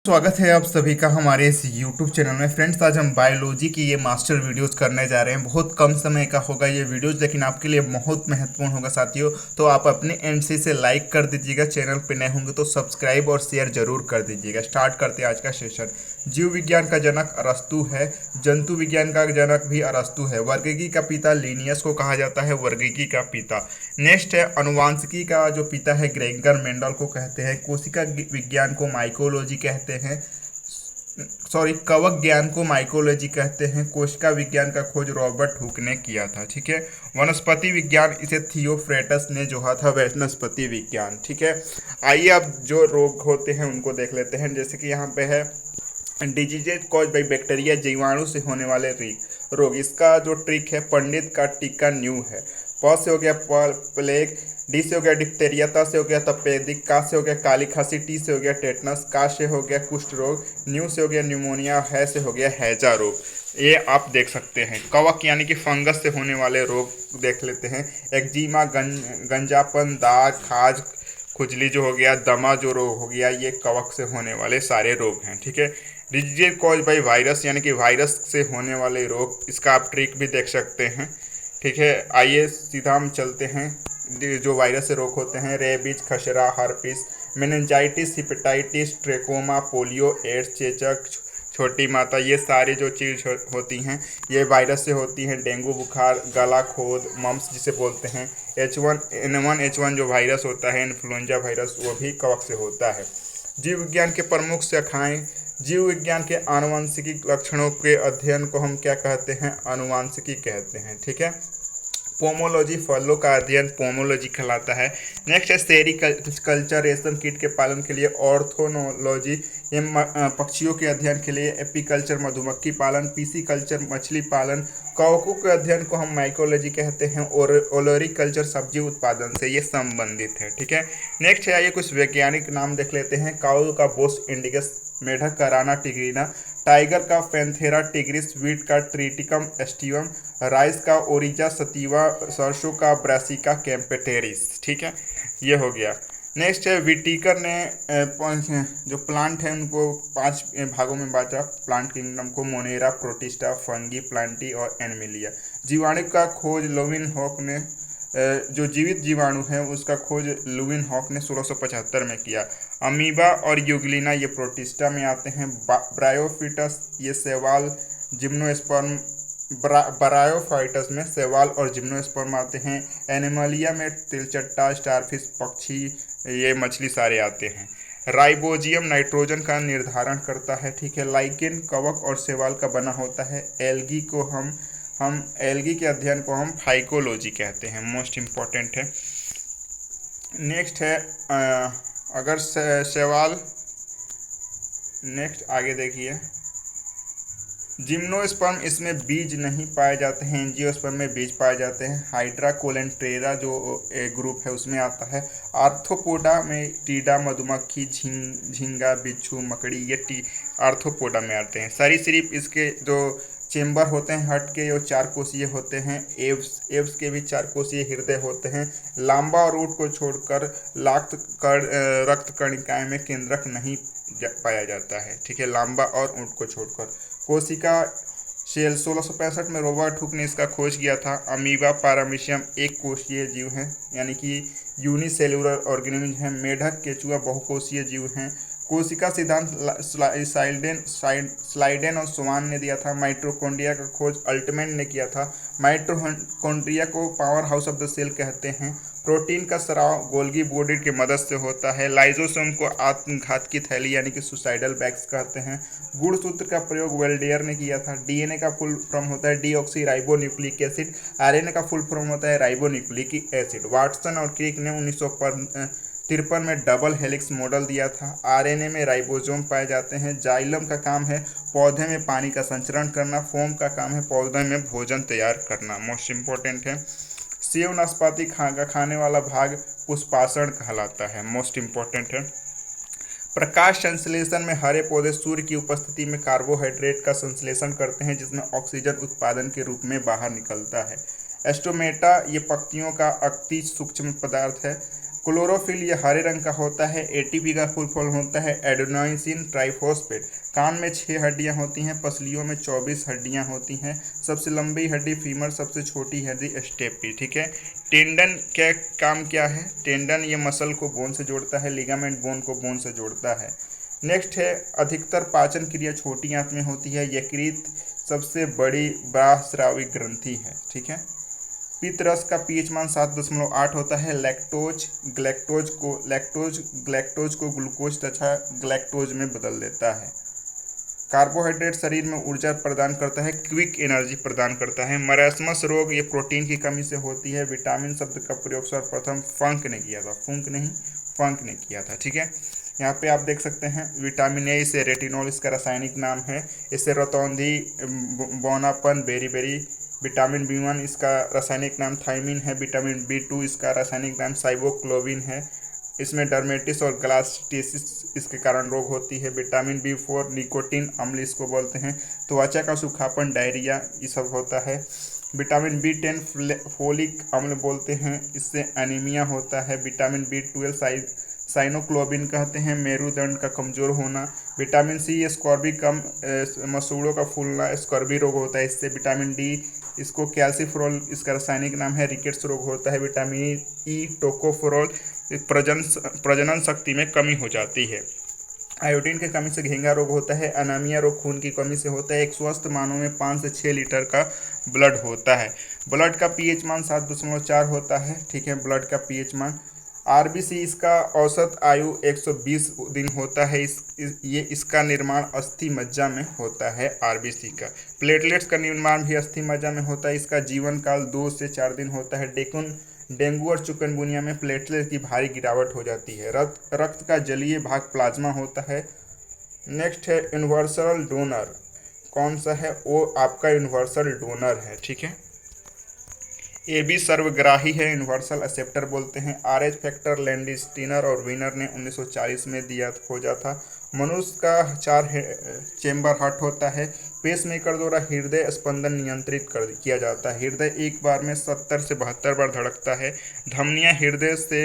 स्वागत है आप सभी का हमारे इस YouTube चैनल में। फ्रेंड्स, आज हम बायोलॉजी की ये मास्टर वीडियोस करने जा रहे हैं। बहुत कम समय का होगा ये वीडियोस, लेकिन आपके लिए बहुत महत्वपूर्ण होगा साथियों। तो आप अपने एंड से लाइक कर दीजिएगा, चैनल पे नए होंगे तो सब्सक्राइब और शेयर जरूर कर दीजिएगा। स्टार्ट करते हैं आज का सेशन। जीव विज्ञान का जनक अरस्तु है। जंतु विज्ञान का जनक भी अरस्तु है। वर्गीकी का पिता लिनियस को कहा जाता है, वर्गीकी का पिता। नेक्स्ट है अनुवांशिकी का जो पिता है ग्रेगर मेंडल को कहते हैं। कोशिका विज्ञान को माइकोलॉजी कहते हैं। सॉरी, कवक ज्ञान को माइकोलॉजी कहते हैं। कोशिका विज्ञान का खोज रॉबर्ट हुक ने किया था। ठीक है। वनस्पति विज्ञान इसे थियोफ्रेटस ने जोहा था, वनस्पति विज्ञान। ठीक है। आइए अब जो रोग होते हैं उनको देख लेते हैं। जैसे कि यहाँ पे है डिजीजेज कॉज बाई बैक्टीरिया, जीवाणु से होने वाले रोग। इसका जो ट्रिक है पंडित का टीका न्यू है। प से हो गया प्लेग, डी से हो गया डिप्टेरिया, त से हो गया तपेदिक, का से हो गया काली खांसी, टी से हो गया टेटनस, का से हो गया कुष्ठ रोग, न्यू से हो गया न्यूमोनिया, है से हो गया हैजा रोग। ये आप देख सकते हैं। कवक यानी कि फंगस से होने वाले रोग देख लेते हैं। एक्जिमा, गंजापन, दाग, खाज, खुजली जो हो गया, दमा जो रोग हो गया, ये कवक से होने वाले सारे रोग हैं। ठीक है। डिजीज कॉज बाई वायरस यानी कि वायरस से होने वाले रोग, इसका आप ट्रिक भी देख सकते हैं। ठीक है। आइए सीधा हम चलते हैं। जो वायरस से रोग होते हैं रेबीज, खसरा, herpes, meningitis, hepatitis, trachoma, polio, AIDS, चेचक, छोटी माता, ये सारी जो चीज़ होती हैं ये वायरस से होती हैं। डेंगू बुखार, गला खोद, मम्स जिसे बोलते हैं, H1N1 H1 जो वायरस होता है, इन्फ्लुएंजा वायरस, वो भी कवक से होता है। जीव विज्ञान के प्रमुख शाखाएं। जीव विज्ञान के आनुवंशिकी लक्षणों के अध्ययन को हम क्या कहते हैं? आनुवंशिकी कहते हैं। ठीक है। पोमोलॉजी, फलों का अध्ययन पोमोलॉजी कहलाता है। नेक्स्ट है सेरीकल्चर, रेशम कीट के पालन के लिए। ऑर्थोनोलॉजी, ये पक्षियों के अध्ययन के लिए। एपीकल्चर, मधुमक्खी पालन। पीसीकल्चर, मछली पालन। कवकों के अध्ययन को हम माइकोलॉजी कहते हैं। और ओलोरिकल्चर, सब्जी उत्पादन से ये संबंधित है। ठीक है। नेक्स्ट है, आइए कुछ वैज्ञानिक नाम देख लेते हैं। काऊ का बोस इंडिगस, मेढक का राना टिग्रिना, टाइगर का पैंथेरा टिग्रिस, वीट का ट्रिटिकम एस्टिवम, राइस का ओरिजा सतीवा, सरसों का ब्रासिका कैम्पेटेरिस। ठीक है, ये हो गया। नेक्स्ट है विटीकर ने जो प्लांट है उनको 5 भागों में बांटा प्लांट किंगडम को। मोनेरा, प्रोटिस्टा, फंगी, प्लांटी और एनिमिलिया। जीवाणु का खोज लुविन हॉक ने जो जीवित जीवाणु है उसका खोज लुविन हॉक ने 1675 में किया। अमीबा और यूग्लिना ये प्रोटिस्टा में आते हैं। ब्रायोफिटस ये शैवाल, जिम्नोस्पर्म, ब्रायोफाइटस में शैवाल और जिम्नोस्पर्म आते हैं। एनिमलिया में तिलचट्टा, स्टारफिश, पक्षी, ये मछली सारे आते हैं। राइबोजियम नाइट्रोजन का निर्धारण करता है। ठीक है। लाइकेन कवक और शैवाल का बना होता है। एल्गी को हम एल्गी के अध्ययन को हम फाइकोलॉजी कहते हैं। मोस्ट इम्पॉर्टेंट है। नेक्स्ट है अगर शैवाल, नेक्स्ट आगे देखिए। जिम्नोस्पर्म, इसमें बीज नहीं पाए जाते हैं। एंजियोस्पर्म में बीज पाए जाते हैं। हाइड्रा कोलेंट्रेरा जो ग्रुप है उसमें आता है। आर्थ्रोपोडा में टीडा, मधुमक्खी, झींगा, बिच्छू, मकड़ी, ये आर्थ्रोपोडा में आते हैं। सरीसृप, इसके जो चेम्बर होते हैं हट के, वो 4 कोशीय होते हैं। एव्स के भी 4 कोशीय हृदय होते हैं। लांबा और ऊँट को छोड़कर रक्त कणिकाएं में केंद्रक नहीं पाया जाता है। ठीक है। लांबा और ऊँट को छोड़कर। कोशिका शेल, 1665 में रॉबर्ट हुक ने इसका खोज किया था। अमीबा पारामीशियम एक कोशीय जीव हैं, यानी कि यूनिसेलुलर ऑर्गेनिज्म हैं। मेढक, केचुआ बहुकोशीय जीव हैं। कोशिका सिद्धांत स्लाइडेन और स्वान ने दिया था। माइटोकॉन्ड्रिया का खोज अल्टमैन ने किया था। माइटोकॉन्ड्रिया को power house of the cell कहते हैं। प्रोटीन का स्राव गोल्गी बॉडी की मदद से होता है। लाइजोसोम को आत्मघात की थैली यानी कि सुसाइडल बैग्स कहते हैं। गुणसूत्र का प्रयोग वेल्डियर ने किया था। डीएनए का फुल फॉर्म होता है डीऑक्सी राइबोन्यूक्लिक एसिड। आरएनए का फुल फॉर्म होता है राइबोन्यूक्लिक एसिड। वाटसन और क्रिक ने 1953 में डबल हेलिक्स मॉडल दिया था। आरएनए में राइबोसोम पाए जाते हैं। जाइलम का काम है पौधे में पानी का संचरण करना। फोम का काम है पौधे में भोजन तैयार करना। मोस्ट इम्पोर्टेंट है। सेव नाशपाती खाने वाला भाग पुष्पाषण कहलाता है। मोस्ट इम्पोर्टेंट है। प्रकाश संश्लेषण में हरे पौधे सूर्य की उपस्थिति में कार्बोहाइड्रेट का संश्लेषण करते हैं जिसमें ऑक्सीजन उत्पादन के रूप में बाहर निकलता है। एस्टोमेटा ये पत्तियों का अति सूक्ष्म पदार्थ है। क्लोरोफिल ये हरे रंग का होता है। एटीपी का फुल फॉर्म होता है एडेनोसिन ट्राइफॉस्फेट। कान में 6 हड्डियां होती हैं, पसलियों में 24 हड्डियां होती हैं। सबसे लंबी हड्डी फीमर, सबसे छोटी हड्डी स्टेपी। ठीक है। टेंडन क्या काम क्या है? टेंडन ये मसल को बोन से जोड़ता है, लिगामेंट बोन को बोन से जोड़ता है। नेक्स्ट है अधिकतर पाचन क्रिया छोटी आंत में होती है। यकृत सबसे बड़ी बाह्यस्रावी ग्रंथि है। ठीक है। पित्त रस का पीएच मान 7.8 होता है। लैक्टोज को ग्लूकोज तथा ग्लैक्टोज में बदल देता है। कार्बोहाइड्रेट शरीर में ऊर्जा प्रदान करता है, क्विक एनर्जी प्रदान करता है। मरासमस रोग ये प्रोटीन की कमी से होती है। विटामिन शब्द का प्रयोग सर्वप्रथम फंक ने किया था, फंक नहीं फंक ने किया था। ठीक है। यहाँ पे आप देख सकते हैं विटामिन ए, इसे रेटिनॉल इसका रासायनिक नाम है। इसे रतौंधी, बौनापन, बेरी। विटामिन B1 इसका रासायनिक नाम थायमिन है। विटामिन B2 इसका रासायनिक नाम साइबोक्लोबिन है। इसमें डर्मेटिस और ग्लासटिसिस इसके कारण रोग होती है। विटामिन B4 निकोटीन अम्ल इसको बोलते हैं। त्वचा का सूखापन, डायरिया ये सब होता है। विटामिन B10 फोलिक अम्ल बोलते हैं, इससे एनीमिया होता है। विटामिन B12 साइनोक्लोबिन कहते हैं, मेरुदंड का कमजोर होना। विटामिन C स्कॉर्बी कम, मसूड़ों का फूलना स्कॉर्बी रोग होता है इससे। विटामिन D इसको कैल्सीफेरॉल इसका रासायनिक नाम है, रिकेट्स रोग होता है। विटामिन E टोकोफेरॉल प्रजनन शक्ति में कमी हो जाती है। आयोडीन की कमी से घेंगा रोग होता है। अनामिया रोग खून की कमी से होता है। एक स्वस्थ मानव में 5 से 6 लीटर का ब्लड होता है। ब्लड का पीएच मान 7.4 होता है। ठीक है। ब्लड का पीएच मान। आरबीसी इसका औसत आयु 120 दिन होता है। इसका निर्माण अस्थि मज्जा में होता है। आरबीसी का प्लेटलेट्स का निर्माण भी अस्थि मज्जा में होता है। इसका जीवन काल 2 से 4 दिन होता है। डेंगू और चिकनगुनिया में प्लेटलेट की भारी गिरावट हो जाती है। रक्त का जलीय भाग प्लाज्मा होता है। नेक्स्ट है यूनिवर्सल डोनर। कौन सा है? वो आपका यूनिवर्सल डोनर है। ठीक है। ए बी सर्वग्राही है, यूनिवर्सल एक्सेप्टर बोलते हैं। RH फैक्टर लैंडस्टीनर और वीनर ने 1940 में दिया खोजा था। मनुष्य का 4 चेम्बर हार्ट होता है। पेसमेकर द्वारा हृदय स्पंदन नियंत्रित किया जाता है। हृदय एक बार में 70 से 72 बार धड़कता है। धमनियाँ हृदय से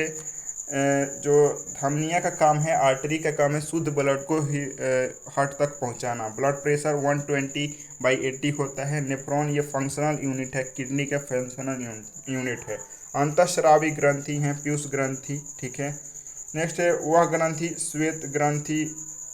जो धमनिया का काम है, आर्टरी का काम है शुद्ध ब्लड को हार्ट तक पहुंचाना। ब्लड प्रेशर 120/80 होता है। नेफ्रॉन ये फंक्शनल यूनिट है, किडनी का फंक्शनल यूनिट है। अंतःस्रावी ग्रंथि हैं पीयूष ग्रंथि। ठीक है। नेक्स्ट है वह ग्रंथि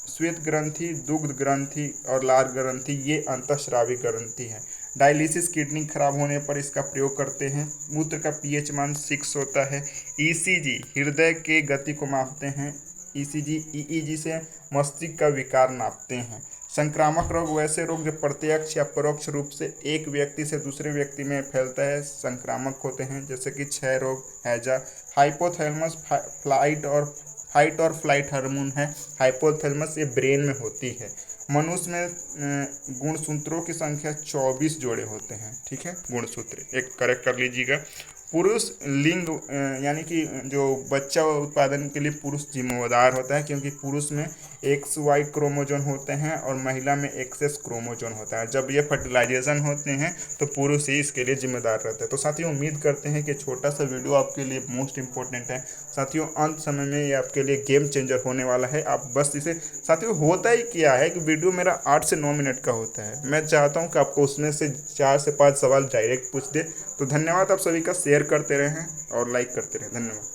श्वेत ग्रंथि, दुग्ध ग्रंथि और लार ग्रंथि ये अंतःस्रावी ग्रंथि हैं। डायलिसिस किडनी खराब होने पर इसका प्रयोग करते हैं। मूत्र का पीएच मान 6 होता है। ईसीजी हृदय के गति को मापते हैं। ईईजी से मस्तिष्क का विकार नापते हैं। संक्रामक रोग वैसे रोग जो प्रत्यक्ष या परोक्ष रूप से एक व्यक्ति से दूसरे व्यक्ति में फैलता है, संक्रामक होते हैं, जैसे कि क्षय रोग, हैजा। हाइपोथैलेमस फाइट और फ्लाइट हार्मोन है। हाइपोथैलेमस ये ब्रेन में होती है। मनुष्य में गुणसूत्रों की संख्या 24 जोड़े होते हैं। ठीक है। गुणसूत्र एक करेक्ट कर लीजिएगा। पुरुष लिंग यानी कि जो बच्चा उत्पादन के लिए पुरुष जिम्मेदार होता है, क्योंकि पुरुष में XY क्रोमोजोन होते हैं और महिला में XX क्रोमोजोन होता है। जब ये फर्टिलाइजेशन होते हैं तो पुरुष ही इसके लिए जिम्मेदार रहते हैं। तो साथियों उम्मीद करते हैं कि छोटा सा वीडियो आपके लिए मोस्ट इंपॉर्टेंट है। साथियों अंत समय में ये आपके लिए गेम चेंजर होने वाला है। आप बस इसे, साथियों होता ही क्या है कि वीडियो मेरा 8 से 9 मिनट का होता है। मैं चाहता हूँ कि आपको उसमें से 4 से 5 सवाल डायरेक्ट पूछ दे। तो धन्यवाद, आप सभी का शेयर करते रहें और लाइक करते रहें। धन्यवाद।